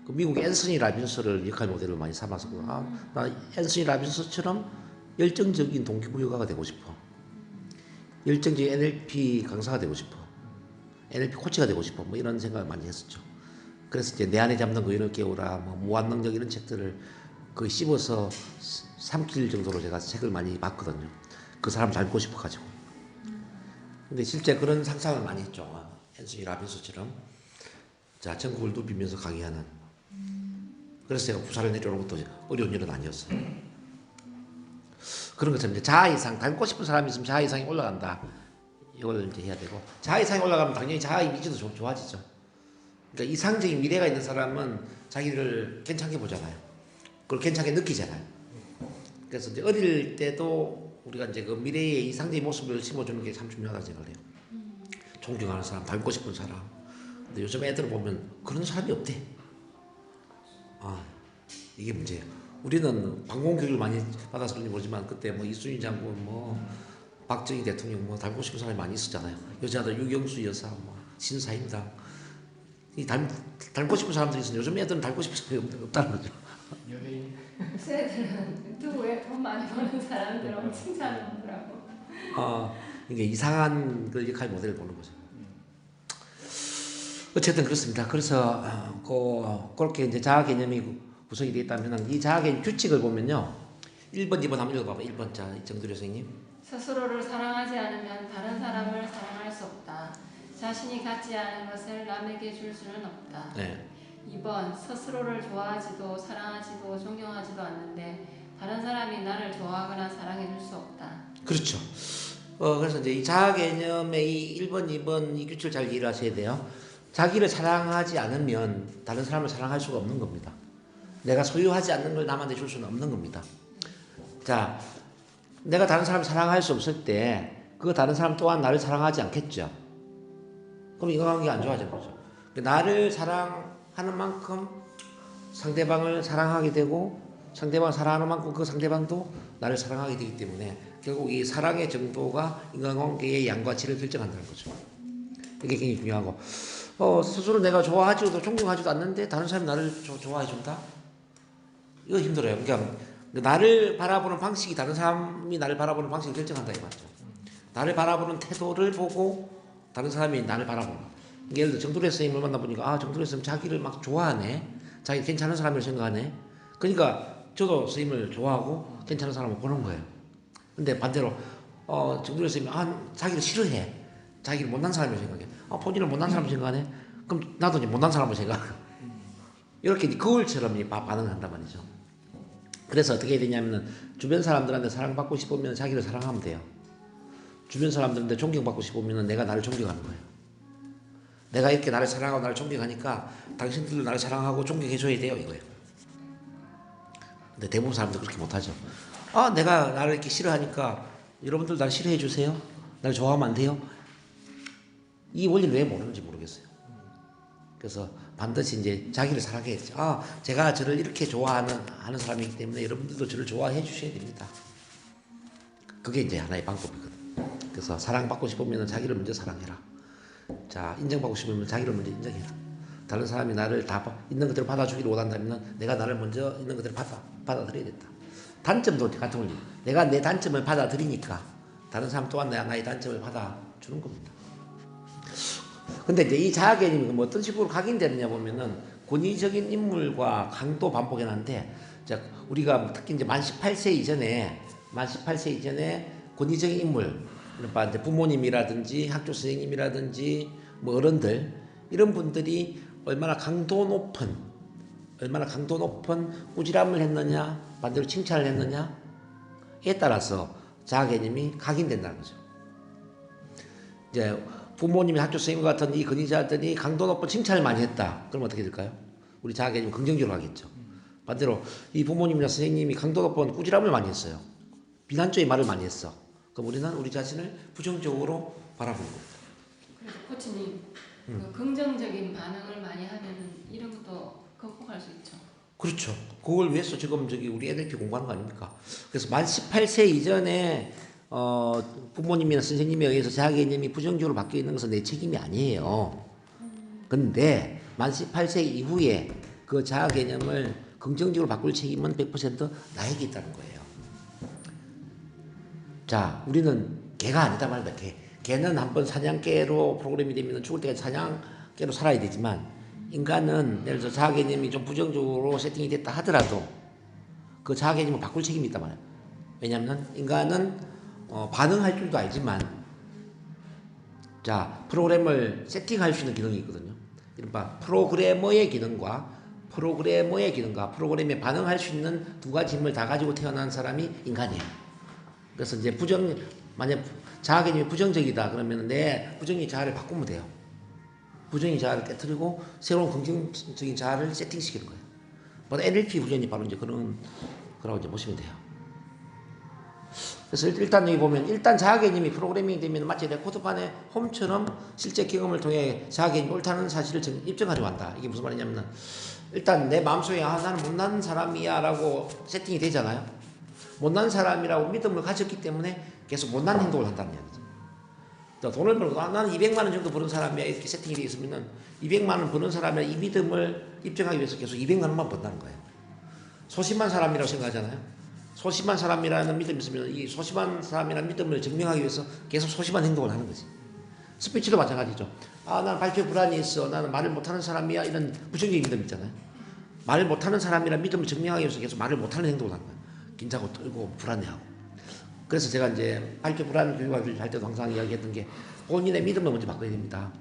그 미국 앤서니 라빈스를 역할 모델로 많이 삼아서 나 앤서니 라빈스처럼 열정적인 동기부여가가 되고 싶어. 열정적인 NLP 강사가 되고 싶어. NLP 코치가 되고 싶어. 뭐 이런 생각을 많이 했었죠. 그래서 이제 내 안에 잡는 거 이런 깨우라, 뭐 무한능력 이런 책들을 거의 씹어서 삼킬 정도로 제가 책을 많이 봤거든요. 그 사람 닮고 싶어가지고. 근데 실제 그런 상상을 많이 했죠. 앤서니 라빈스처럼. 자, 전국을 누비면서 강의하는. 그래서 제가 부산에 내려오는 것도 어려운 일은 아니었어요. 그런 것처럼 이제 자아 이상, 닮고 싶은 사람이 있으면 자아 이상이 올라간다. 이걸 이제 해야 되고. 자아 이상이 올라가면 당연히 자아 이미지도 좋아지죠. 그러니까 이상적인 미래가 있는 사람은 자기를 괜찮게 보잖아요. 그걸 괜찮게 느끼잖아요. 그래서 이제 어릴 때도 우리가 이제 그 미래의 이상적인 모습을 심어주는 게 참 중요하다고 생각을 해요. 존경하는 사람, 닮고 싶은 사람. 근데 요즘 애들을 보면 그런 사람이 없대. 이게 문제예요. 우리는 방공교육을 많이 받아서 그런지 모르지만 그때 뭐 이순신 장군, 뭐 박정희 대통령 뭐 닮고 싶은 사람이 많이 있었잖아요. 여자들 유경수 여사, 뭐 신사임당. 이 닮고 싶은 사람들이 있으면 요즘 애들은 닮고 싶은 사람이 없다는 거죠. 연예인 새들은 유튜브에 돈 많이 버는 사람들은 칭찬하더라고. 이게 이상한 그 역할 모델을 보는 거죠. 어쨌든 그렇습니다. 그래서 그렇게 이제 자아 개념이 구성이 되어 있다면 이 자아 개념 규칙을 보면요. 1번, 2번 한번 읽어봐봐. 1번 자 정두려 선생님. 스스로를 사랑하지 않으면 다른 사람을 사랑할 수 없다. 자신이 갖지 않은 것을 남에게 줄 수는 없다. 네. 2번 스스로를 좋아하지도 사랑하지도 존경하지도 않는데 다른 사람이 나를 좋아하거나 사랑해 줄 수 없다. 그렇죠. 그래서 이제 이 자아 개념의 이 1번, 2번 이 규칙을 잘 이해를 하셔야 돼요. 자기를 사랑하지 않으면 다른 사람을 사랑할 수가 없는 겁니다. 내가 소유하지 않는 걸 남한테 줄 수는 없는 겁니다. 자, 내가 다른 사람을 사랑할 수 없을 때 그 다른 사람 또한 나를 사랑하지 않겠죠. 그럼 인간관계가 안 좋아지는 거죠. 나를 사랑하는 만큼 상대방을 사랑하게 되고 상대방을 사랑하는 만큼 그 상대방도 나를 사랑하게 되기 때문에 결국 이 사랑의 정도가 인간관계의 양과 질을 결정한다는 거죠. 이게 굉장히 중요하고 스스로 내가 좋아하지도 존경하지도 않는데 다른 사람이 나를 좋아해 준다? 이거 힘들어요. 그러니까 나를 바라보는 방식이 다른 사람이 나를 바라보는 방식을 결정한다 이 말이죠. 나를 바라보는 태도를 보고 다른 사람이 나를 바라보는. 예를 들어 정두래 선생님을 만나보니까 정두래 선생님 자기를 막 좋아하네. 자기 괜찮은 사람이라고 생각하네. 그러니까 저도 선생님을 좋아하고 괜찮은 사람을 보는 거예요. 근데 반대로 정두래 선생님이 자기를 싫어해. 자기를 못난 사람이라고 생각해. 본인을 못난 사람으로 생각하네. 그럼 나도 이제 못난 사람으로 생각해. 이렇게 거울처럼 반응을 한단 말이죠. 그래서 어떻게 해야 되냐면은 주변 사람들한테 사랑받고 싶으면 자기를 사랑하면 돼요. 주변 사람들한테 존경받고 싶으면 내가 나를 존경하는 거예요. 내가 이렇게 나를 사랑하고 나를 존경하니까 당신들도 나를 사랑하고 존경해줘야 돼요 이거예요. 근데 대부분 사람들 그렇게 못하죠. 내가 나를 이렇게 싫어하니까 여러분들 나를 싫어해 주세요. 나를 좋아하면 안 돼요. 이 원리를 왜 모르는지 모르겠어요. 그래서 반드시 이제 자기를 사랑해야죠. 제가 저를 이렇게 좋아하는 사람이기 때문에 여러분들도 저를 좋아해 주셔야 됩니다. 그게 이제 하나의 방법이거든. 그래서 사랑받고 싶으면 자기를 먼저 사랑해라. 자, 인정받고 싶으면 자기를 먼저 인정해라. 다른 사람이 나를 다 있는 그대로 받아주기를 원한다면 내가 나를 먼저 있는 그대로 받아들여야 된다. 단점도 같은 원리. 내가 내 단점을 받아들이니까 다른 사람 또한 나의 단점을 받아주는 겁니다. 근데 이제 이 자아 개념이 뭐 어떤 식으로 각인되느냐 보면은 권위적인 인물과 강도 반복이 나는데, 우리가 특히 이제 만 18세 이전에 권위적인 인물, 그러니까 이제 부모님이라든지 학교 선생님이라든지 뭐 어른들, 이런 분들이 얼마나 강도 높은 얼마나 강도 높은 꾸지람을 했느냐, 반대로 칭찬을 했느냐에 따라서 자아 개념이 각인된다는 거죠. 이제 부모님이 학교 선생님 같은 이 권위자들이 강도 높은 칭찬을 많이 했다. 그럼 어떻게 될까요? 우리 자아 개념이 긍정적으로 하겠죠. 반대로 이 부모님이나 선생님이 강도 높은 꾸지람을 많이 했어요. 비난적인 말을 많이 했어. 그럼 우리는 우리 자신을 부정적으로 바라보는 겁니다. 그래서 코치님 그 긍정적인 반응을 많이 하면은 이런 것도 극복할 수 있죠. 그렇죠. 그걸 위해서 지금 우리 NLP 공부하는 거 아닙니까? 그래서 만 18세 이전에 부모님이나 선생님에 의해서 자아 개념이 부정적으로 바뀌어 있는 것은 내 책임이 아니에요. 근데 만 18세 이후에 그 자아 개념을 긍정적으로 바꿀 책임은 100% 나에게 있다는 거예요. 자, 우리는 개가 아니다 말이다. 개는 한번 사냥개로 프로그램이 되면 죽을 때까지 사냥개로 살아야 되지만 인간은 예를 들어서 자아 개념이 좀 부정적으로 세팅이 됐다 하더라도 그 자아 개념을 바꿀 책임이 있단 말이에요. 왜냐하면 인간은 반응할 줄도 알지만 자, 프로그램을 세팅할 수 있는 기능이 있거든요. 이른바 프로그래머의 기능과 프로그램에 반응할 수 있는 두 가지 힘을 다 가지고 태어난 사람이 인간이에요. 그래서 이제 만약 자아 개념이 부정적이다 그러면 내 부정적인 자아를 바꾸면 돼요. 부정적인 자아를 깨트리고 새로운 긍정적인 자아를 세팅시키는 거예요. NLP 훈련이 바로 이제 그런 거라고 이제 보시면 돼요. 그래서 일단 여기 보면 일단 자아 개념이 프로그래밍이 되면 마치 레코드판의 홈처럼 실제 경험을 통해 자아 개념이 옳다는 사실을 입증하려고 한다. 이게 무슨 말이냐면 일단 내 마음속에 나는 못난 사람이야 라고 세팅이 되잖아요. 못난 사람이라고 믿음을 가졌기 때문에 계속 못난 행동을 한다는 이야기죠. 돈을 벌고 나는 200만 원 정도 버는 사람이야 이렇게 세팅이 되어 있으면 200만 원 버는 사람이야 이 믿음을 입증하기 위해서 계속 200만 원만 번다는 거예요. 소심한 사람이라고 생각하잖아요. 소심한 사람이라는 믿음이 있으면 이 소심한 사람이라는 믿음을 증명하기 위해서 계속 소심한 행동을 하는 거지. 스피치도 마찬가지죠. 나는 발표 불안이 있어. 나는 말을 못하는 사람이야. 이런 부정적인 믿음 있잖아요. 말을 못하는 사람이라는 믿음을 증명하기 위해서 계속 말을 못하는 행동을 하는 거예요. 긴장하고 떨고 불안해하고. 그래서 제가 이제 발표 불안 교육을 할 때도 항상 이야기했던 게 본인의 믿음을 먼저 바꿔야 됩니다.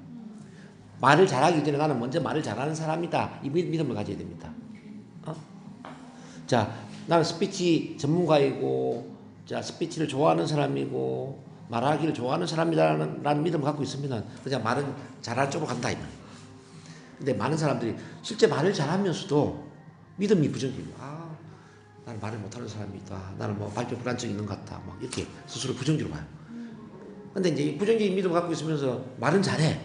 말을 잘하기 전에 나는 먼저 말을 잘하는 사람이다. 이 믿음을 가져야 됩니다. 자, 나는 스피치 전문가이고, 자, 스피치를 좋아하는 사람이고, 말하기를 좋아하는 사람이라는 믿음을 갖고 있으면 그냥 말은 잘할 쪽으로 간다 이 말이에요. 근데 많은 사람들이 실제 말을 잘하면서도 믿음이 부정적이에요. 나는 말을 못하는 사람이다. 나는 뭐 발표 불안증이 있는 것 같다. 막 이렇게 스스로 부정적으로 봐요. 근데 이제 부정적인 믿음을 갖고 있으면서 말은 잘해.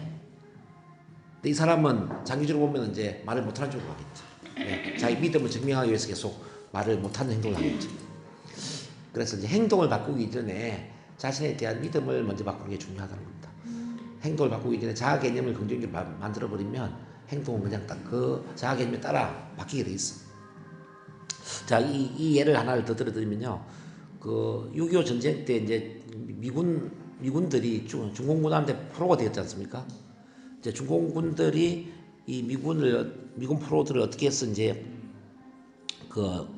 근데 이 사람은 장기적으로 보면 이제 말을 못하는 쪽으로 가겠죠. 네. 자기 믿음을 증명하기 위해서 계속 말을 못하는 행동을 하겠죠. 그래서 이제 행동을 바꾸기 전에 자신에 대한 믿음을 먼저 바꾸는 게 중요하다는 겁니다. 행동을 바꾸기 전에 자아 개념을 긍정적으로 만들어버리면 행동은 그냥 딱 그 자아 개념에 따라 바뀌게 돼 있어. 자, 이 예를 하나를 더 들어드리면요. 그 6.25 전쟁 때 이제 미군들이 중공군한테 포로가 되었지 않습니까? 이제 중공군들이 이 미군 포로들을 어떻게 해서 이제 그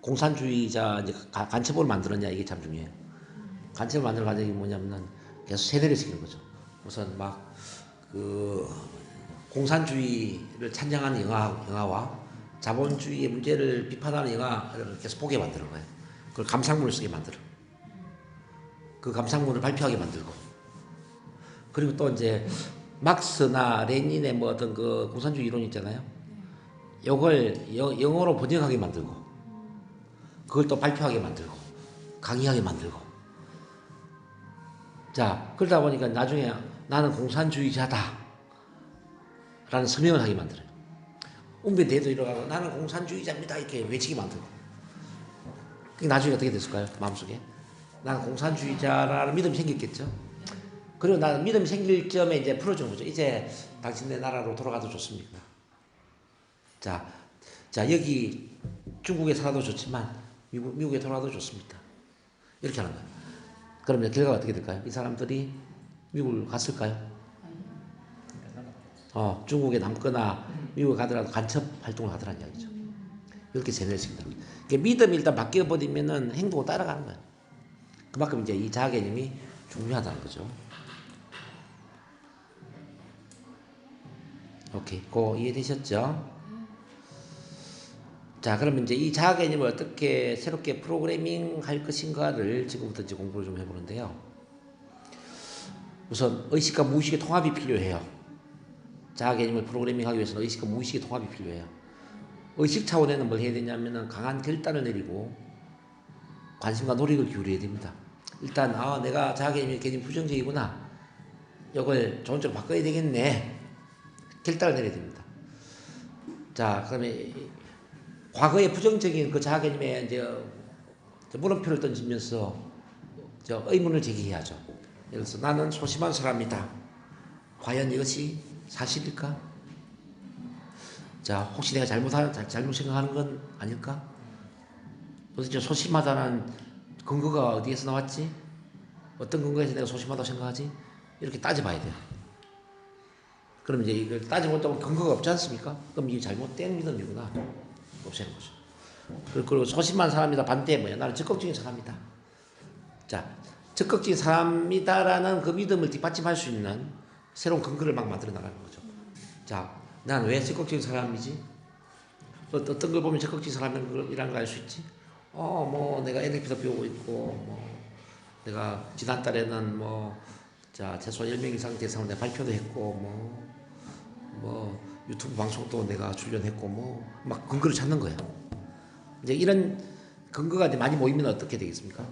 공산주의자 이제 간첩을 만들었냐 이게 참 중요해요. 간첩을 만드는 과정이 뭐냐면은 계속 세뇌를 시키는 거죠. 우선 막 그 공산주의를 찬양하는 영화와 자본주의의 문제를 비판하는 영화를 계속 보게 만드는 거예요. 그걸 감상문을 쓰게 만들어. 그 감상문을 발표하게 만들고. 그리고 또 이제 막스나 레닌의 뭐 어떤 그 공산주의 이론 있잖아요. 이걸 영어로 번역하게 만들고. 그걸 또 발표하게 만들고. 강의하게 만들고. 자, 그러다 보니까 나중에 나는 공산주의자다. 라는 서명을 하게 만들어요. 웅변대도 일어나고 나는 공산주의자입니다 이렇게 외치게 만들고. 그게 나중에 어떻게 됐을까요? 마음속에 나는 공산주의자라는 믿음이 생겼겠죠. 그리고 나는 믿음이 생길 점에 이제 풀어주는 거죠. 이제 당신네 나라로 돌아가도 좋습니까? 자 여기 중국에 살아도 좋지만 미국에 돌아가도 좋습니다. 이렇게 하는 거예요. 그러면 결과가 어떻게 될까요? 이 사람들이 미국을 갔을까요? 중국에 남거나 미국에 가더라도 간첩 활동을 하더라는 이야기죠. 이렇게 세뇌를 시킨다. 그러니까 믿음이 일단 바뀌어버리면은 행동을 따라가는 거예요. 그만큼 이제 이 자아 개념이 중요하다는 거죠. 오케이. 그거 이해되셨죠? 자, 그러면 이제 이 자아 개념을 어떻게 새롭게 프로그래밍 할 것인가를 지금부터 이제 공부를 좀 해보는데요. 우선 의식과 무의식의 통합이 필요해요. 자아 개념을 프로그래밍하기 위해서는 의식과 무의식의 통합이 필요해요. 의식 차원에는 뭘 해야 되냐면은 강한 결단을 내리고 관심과 노력을 기울여야 됩니다. 일단 내가 자아 개념이 괜히 부정적이구나. 이걸 좋은 쪽으로 바꿔야 되겠네. 결단을 내려야 됩니다. 자, 그러면 과거의 부정적인 그 자아 개념에 이제 물음표를 던지면서 의문을 제기해야죠. 예를 들어서 나는 소심한 사람이다. 과연 이것이 사실일까? 자, 혹시 내가 잘못 생각하는 건 아닐까? 도대체 소심하다는 근거가 어디에서 나왔지? 어떤 근거에서 내가 소심하다고 생각하지? 이렇게 따져봐야 돼요. 그럼 이제 이걸 따져보면 근거가 없지 않습니까? 그럼 이게 잘못된 믿음이구나. 없애는 거죠. 그리고 소심한 사람이다 반대에 뭐야? 나는 적극적인 사람이다. 자, 적극적인 사람이다라는 그 믿음을 뒷받침할 수 있는 새로운 근거를 막 만들어 나가는 거죠. 자, 난 왜 적극적인 사람이지? 어떤 걸 보면 적극적인 사람이라는 걸 알 수 있지? 뭐 내가 NLP도 배우고 있고, 뭐 내가 지난달에는 최소 10명 이상 대상으로 내가 발표도 했고, 뭐 유튜브 방송도 내가 출연했고, 막 근거를 찾는 거예요. 이제 이런 근거가 이제 많이 모이면 어떻게 되겠습니까?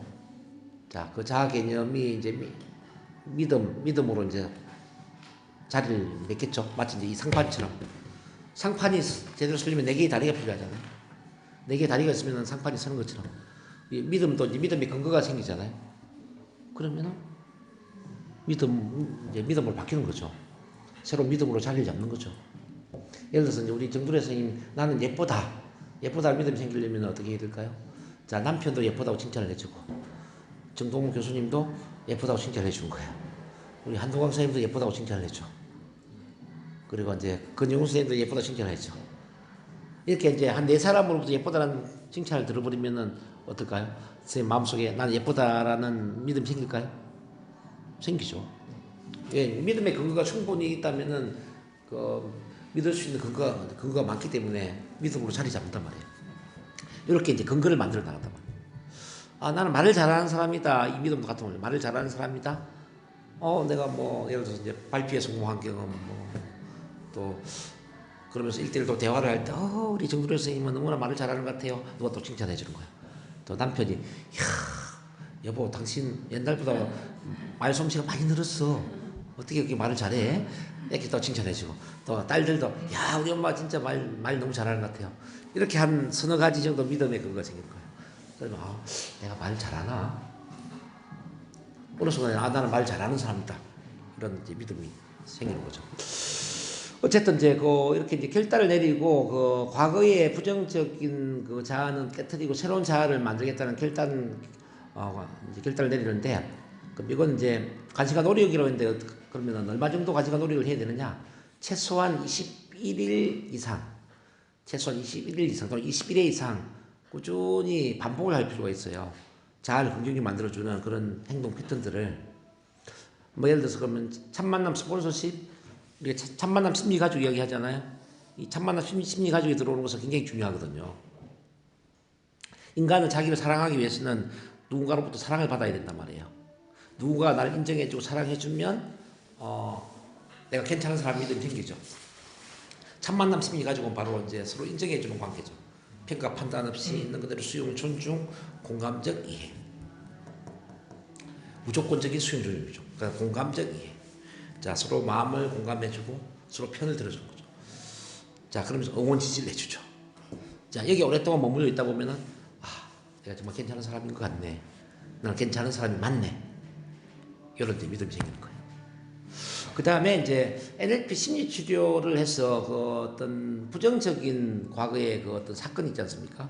자, 그 자아 개념이 이제 믿음으로 이제 자리를 맺겠죠. 마치 이제 이 상판처럼. 상판이 제대로 서려면 4개의 다리가 필요하잖아요. 4개의 다리가 있으면 상판이 서는 것처럼. 이 믿음도 이제 믿음의 근거가 생기잖아요. 그러면은 믿음으로 바뀌는 거죠. 새로운 믿음으로 자리를 잡는 거죠. 예를 들어서 이제 우리 정두래 선생님, 나는 예쁘다. 예쁘다는 믿음이 생기려면 어떻게 해야 될까요? 자, 남편도 예쁘다고 칭찬을 해주고, 정동훈 교수님도 예쁘다고 칭찬을 해주는 거예요. 우리 한동광 선생님도 예쁘다고 칭찬을 해줘. 그리고 이제 권영훈 선생님도 예쁘다고 칭찬을 했죠. 이렇게 이제 한 4사람으로부터 예쁘다라는 칭찬을 들어버리면은 어떨까요? 선생님 마음속에 나는 예쁘다라는 믿음이 생길까요? 생기죠. 예, 믿음의 근거가 충분히 있다면은 믿을 수 있는 근거가 많기 때문에 믿음으로 자리 잡는단 말이에요. 이렇게 이제 근거를 만들어 나간단 말이에요. 나는 말을 잘하는 사람이다. 이 믿음도 같은 거죠. 말을 잘하는 사람이다. 내가 예를 들어서 이제 발표에 성공한 경험, 또 그러면서 1대1도 대화를 할 때, 우리 정두래 선생님은 너무나 말을 잘하는 것 같아요. 누가 또 칭찬해 주는 거예요. 또 남편이, 여보, 당신 옛날보다 말솜씨가 많이 늘었어. 어떻게 그렇게 말을 잘해? 이렇게 또 칭찬해주고, 또 딸들도, 우리 엄마 진짜 말 너무 잘하는 것 같아요. 이렇게 한 서너 가지 정도 믿음의 근거가 생길 거예요. 그러면 내가 말 잘하나? 어느 순간에 나는 말 잘하는 사람이다. 이런 이제 믿음이 생기는 거죠. 어쨌든 이제 이렇게 이제 결단을 내리고 과거의 부정적인 그 자아는 깨트리고 새로운 자아를 만들겠다는 결단을 내리는데, 그럼 이건 이제 관심과 노력이라고 했는데, 그러면 얼마 정도 관심과 노력을 해야 되느냐? 최소한 21일 이상 또는 21회 이상 꾸준히 반복을 할 필요가 있어요. 자아를 긍정적으로 만들어주는 그런 행동 패턴들을. 예를 들어서 그러면 첫 만남 스폰서십, 우리가 첫 만남 심리 가지고 이야기 하잖아요. 이 첫 만남 심리 가지고 들어오는 것은 굉장히 중요하거든요. 인간은 자기를 사랑하기 위해서는 누군가로부터 사랑을 받아야 된단 말이에요. 누군가 나를 인정해주고 사랑해주면 내가 괜찮은 사람 믿음이 생기죠. 첫 만남 심리 가지고는 바로 이제 서로 인정해주는 관계죠. 평가 판단 없이 있는 그대로 수용, 존중, 공감적 이해. 무조건적인 수용, 존중이죠. 그러니까 공감적 이해. 자, 서로 마음을 공감해주고 서로 편을 들어주는 거죠. 자, 그러면서 응원 지지를 해주죠. 자, 여기 오랫동안 머물러 있다 보면은 내가 정말 괜찮은 사람인 것 같네. 나는 괜찮은 사람이 맞네. 이런 이제 믿음이 생기는 거예요. 그 다음에 이제 NLP 심리 치료를 해서 어떤 부정적인 과거의 어떤 사건이 있지 않습니까?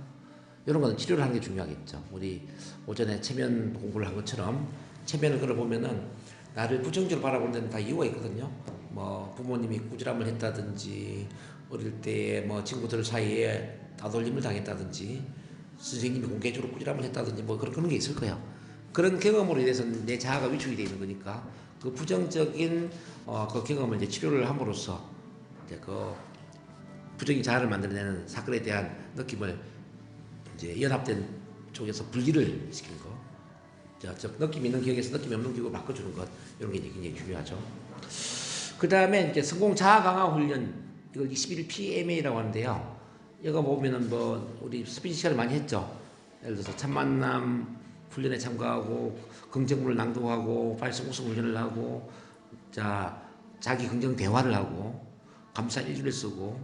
이런 거는 치료를 하는 게 중요하겠죠. 우리 오전에 체면 공부를 한 것처럼 체면을 걸어보면은 나를 부정적으로 바라보는 데는 다 이유가 있거든요. 부모님이 꾸지람을 했다든지, 어릴 때 친구들 사이에 따돌림을 당했다든지, 선생님이 공개적으로 꾸지람을 했다든지 그런 게 있을 거예요. 그런 경험으로 인해서 내 자아가 위축이 되어 있는 거니까 그 부정적인 그 경험을 이제 치료를 함으로써 이제 그 부정적인 자아를 만들어내는 사건에 대한 느낌을 이제 연합된 쪽에서 분리를 시키는 거. 자, 즉 느낌 있는 기억에서 느낌 없는 기억으로 바꿔주는 것 이런 게 이제 굉장히 중요하죠. 그 다음에 이제 성공 자아 강화 훈련 이걸 21 PMA라고 하는데요. 이거 보면은 뭐 우리 스피치 시간을 많이 했죠. 예를 들어서 첫 만남 훈련에 참가하고 긍정문을 낭독하고 발성 우승 훈련을 하고 자 자기 긍정 대화를 하고 감사 일기를 쓰고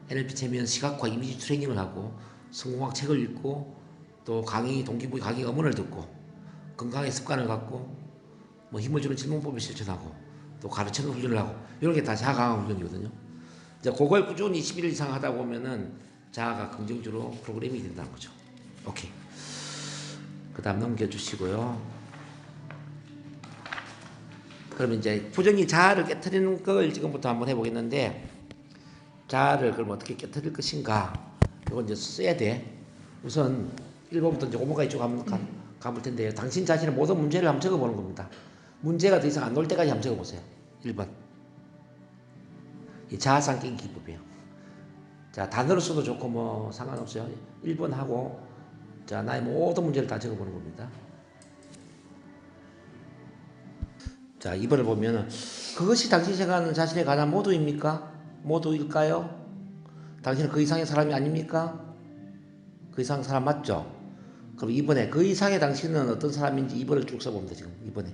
NLP 체면 시각화 이미지 트레이닝을 하고 성공학 책을 읽고 또 강의 동기부여 강의 음원을 듣고 건강의 습관을 갖고 뭐 힘을 주는 질문법을 실천하고 또 가르치는 훈련을 하고 이런 게 다 자아 강화 훈련이거든요. 이제 그걸 꾸준히 20일 이상 하다 보면은 자아가 긍정적으로 프로그래밍이 된다는 거죠. 오케이. 그 다음 넘겨주시고요. 그러면 이제 부정이 자아를 깨트리는 걸 지금부터 한번 해보겠는데 자아를 그럼 어떻게 깨트릴 것인가 이건 이제 써야 돼. 우선 1번부터 이제 5번까지 쭉 가볼 텐데요. 당신 자신의 모든 문제를 한번 적어보는 겁니다. 문제가 더 이상 안 나올 때까지 한번 적어보세요. 1번. 이 자아상 깨기 기법이에요. 자, 단어로 써도 좋고 뭐 상관없어요. 1번 하고 자, 나의 모든 문제를 다 적어보는 겁니다. 자, 2번을 보면은 그것이 당신이 생각하는 자신에 관한 모두입니까? 모두일까요? 당신은 그 이상의 사람이 아닙니까? 그 이상 사람 맞죠? 그럼 2번에 그 이상의 당신은 어떤 사람인지 2번을 쭉 써봅니다. 지금 2번에.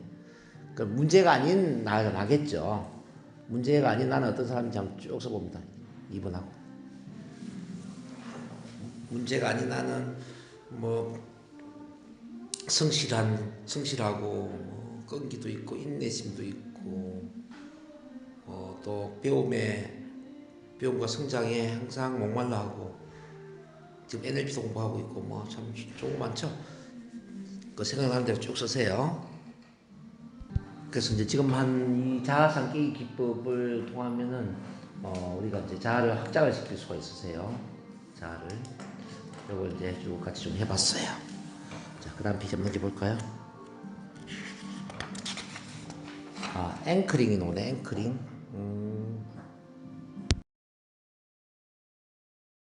그럼 문제가 아닌 나겠죠. 문제가 아닌 나는 어떤 사람인지 한번 쭉 써봅니다. 2번하고. 문제가 아닌 나는 뭐 성실하고 뭐 끈기도 있고 인내심도 있고 또 배움과 성장에 항상 목말라 하고 지금 NLP도 공부하고 있고 뭐 참 좋은 거 많죠. 그 생각나는 대로 쭉 쓰세요. 그래서 이제 지금 한 이 자아상 깨기 기법을 통하면은 우리가 이제 자아를 확장을 시킬 수가 있으세요. 자아를 이걸 이제 쭉 같이 좀 해봤어요. 자, 그 다음 페이지 한번 넘겨볼까요? 앵커링이 나오네. 앵커링.